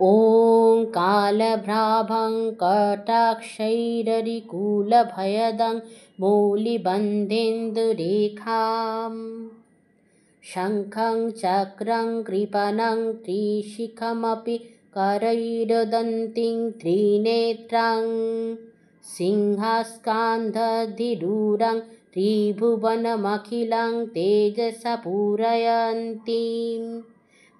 ॐ कालभ्राभं कटाक्षैररिकुलभयदं मौलिबन्धेन्दुरेखां शङ्खं चक्रं कृपणं त्रिशिखमपि करैर्दन्तीं त्रिनेत्रां सिंहस्कन्धधिरूढं त्रिभुवनमखिलं तेजसा पूरयन्तीं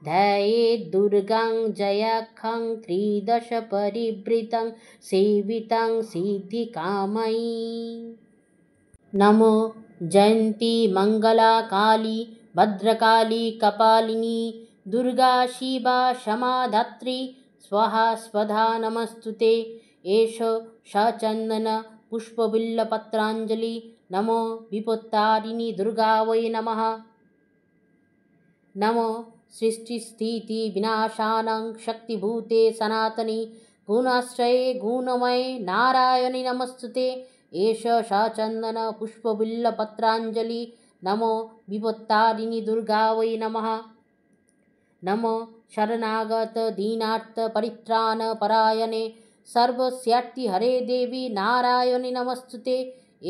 ध्यायेत् दुर्गां जयाख्यं त्रिदशपरिवृतं सेवितं सिद्धिकामयी। नमो जयन्ती मंगला काली भद्रकाली कपालिनी दुर्गा शिवा क्षमाधात्री स्वाहा स्वधा नमस्तुते। एष सचन्दन पुष्पबिल्वपत्राञ्जलि। नमो विपत्तारिणी दुर्गा वै नमः। नमो सृष्टिस्थितिविनाशानां शक्तिभूते सनातनी गुणाश्रये गुणमये नारायणि नमस्तुते। एष सचन्दन पुष्पबिल्वपत्राञ्जलि। नमो विपत्तारिणी दुर्गा वै नमः। नमो शरणागत दीनार्थ परित्राण परायणे सर्वस्यार्तिहरे देवी नारायणि नमस्तुते।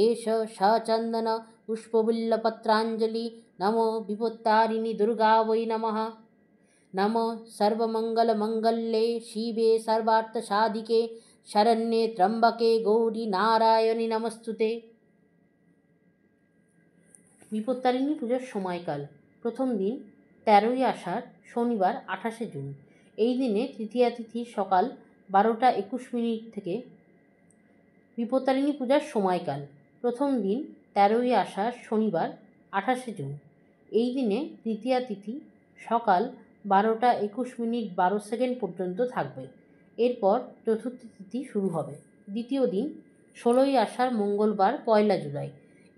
एष सचन्दन पुष्पबिल्वपत्राञ्जलि। नमो विपत्तारिणी दुर्गा वै नमः। नमो सर्वमङ्गलमङ्गल्ये शिवे सर्वार्थसाधिके शरण्ये त्र्यम्बके गौरी नारायणि नमस्तुते। বিপত্তারিণী পূজার সময়কাল। প্রথম দিন 13ই আষাঢ় শনিবার 28শে জুন। এই দিনে তৃতীয়া তিথি সকাল 12টা 21 থেকে। বিপত্তারিণী পূজার সময়কাল। প্রথম দিন 13ই আষাঢ় শনিবার 28শে জুন। এই দিনে তৃতীয়া তিথি সকাল 12টা 21 মিনিট 12 সেকেন্ড পর্যন্ত থাকবে। এরপর চতুর্থ তিথি শুরু হবে। দ্বিতীয় দিন 16ই আষাঢ় মঙ্গলবার 1 জুলাই।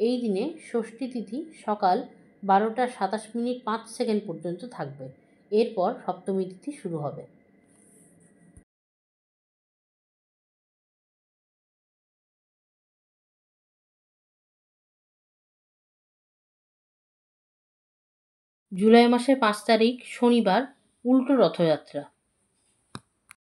এই দিনে ষষ্ঠী তিথি সকাল 12টা 27 মিনিট 5 সেকেন্ড পর্যন্ত থাকবে। এরপর সপ্তমী তিথি শুরু হবে। জুলাই মাসের 5 তারিখ শনিবার উল্টো রথযাত্রা।